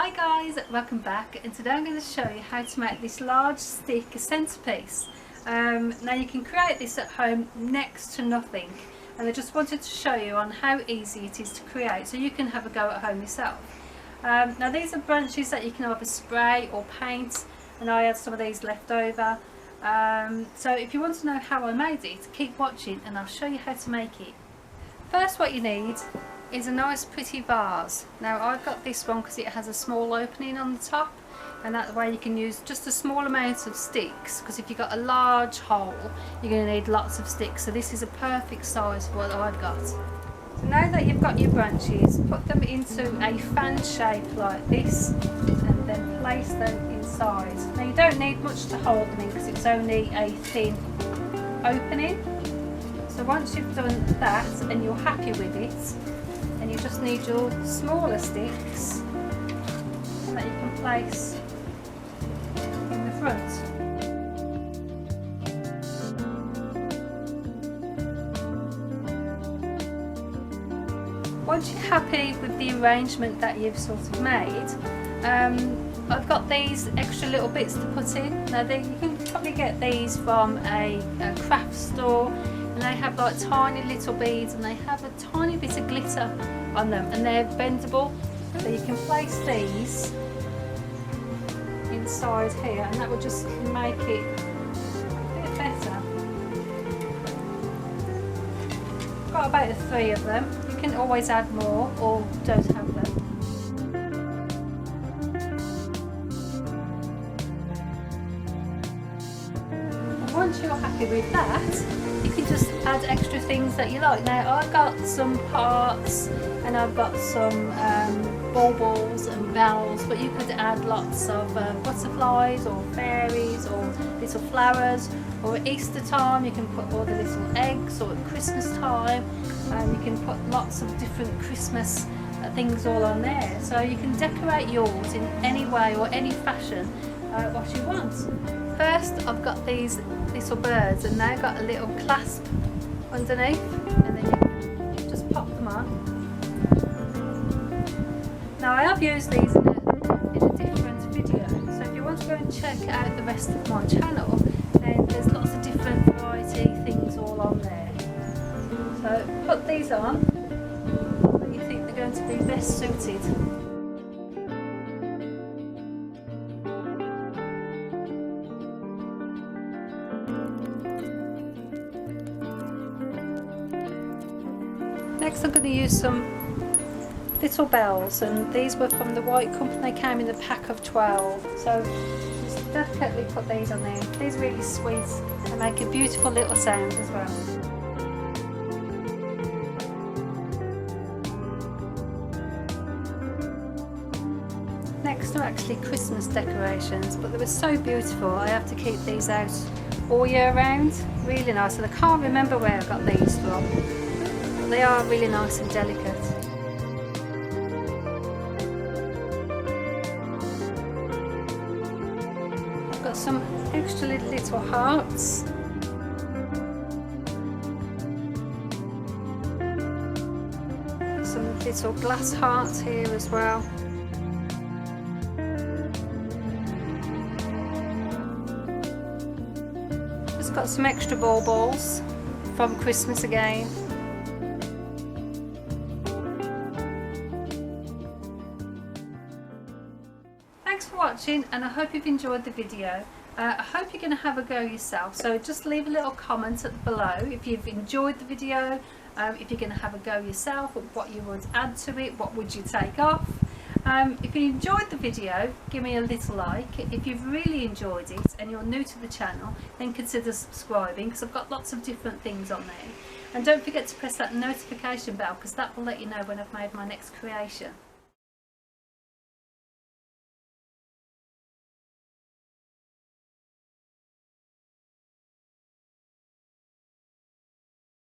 Hi guys, welcome back, and today I'm going to show you how to make this large stick centerpiece. Now you can create this at home next to nothing, and I just wanted to show you on how easy it is to create so you can have a go at home yourself. Now these are branches that you can either spray or paint, and I had some of these left over. So if you want to know how I made it, keep watching and I'll show you how to make it. First, what you need is a nice pretty vase. Now I've got this one because it has a small opening on the top, and that way you can use just a small amount of sticks, because if you've got a large hole you're going to need lots of sticks. So this is a perfect size for what I've got. So now that you've got your branches, put them into a fan shape like this and then place them inside. Now you don't need much to hold them in because it's only a thin opening. So once you've done that and you're happy with it, and you just need your smaller sticks that you can place in the front. Once you're happy with the arrangement that you've sort of made, I've got these extra little bits to put in. Now you can probably get these from a craft store, and they have like tiny little beads and they have a tiny bit of glitter on them, and they're bendable, so you can place these inside here and that will just make it a bit better. I've got about 3 of them. You can always add more or don't have them. And once you're happy with that, you can just add extra things that you like. Now I've got some parts and I've got some baubles and bells, but you could add lots of butterflies or fairies or little flowers, or at Easter time you can put all the little eggs, or at Christmas time you can put lots of different Christmas things all on there. So you can decorate yours in any way or any fashion what you want. First, I've got these little birds, and they've got a little clasp underneath, and then you just pop them on. Now I have used these in a different video, so if you want to go and check out the rest of my channel, then there's lots of different variety things all on there. So put these on that you think they're going to be best suited. Next I'm going to use some little bells, and these were from the White Company. They came in a pack of 12, so just delicately put these on there. These are really sweet and make a beautiful little sound as well. Next are actually Christmas decorations, but they were so beautiful I have to keep these out all year round. Really nice, and I can't remember where I got these from. They are really nice and delicate. I've got some extra little hearts. Some little glass hearts here as well. Just got some extra baubles from Christmas again. Thanks for watching, and I hope you've enjoyed the video. I hope you're going to have a go yourself, so just leave a little comment below if you've enjoyed the video, if you're going to have a go yourself, what you would add to it, what would you take off. If you enjoyed the video, give me a little like. If you've really enjoyed it and you're new to the channel, then consider subscribing, because I've got lots of different things on there. And don't forget to press that notification bell, because that will let you know when I've made my next creation.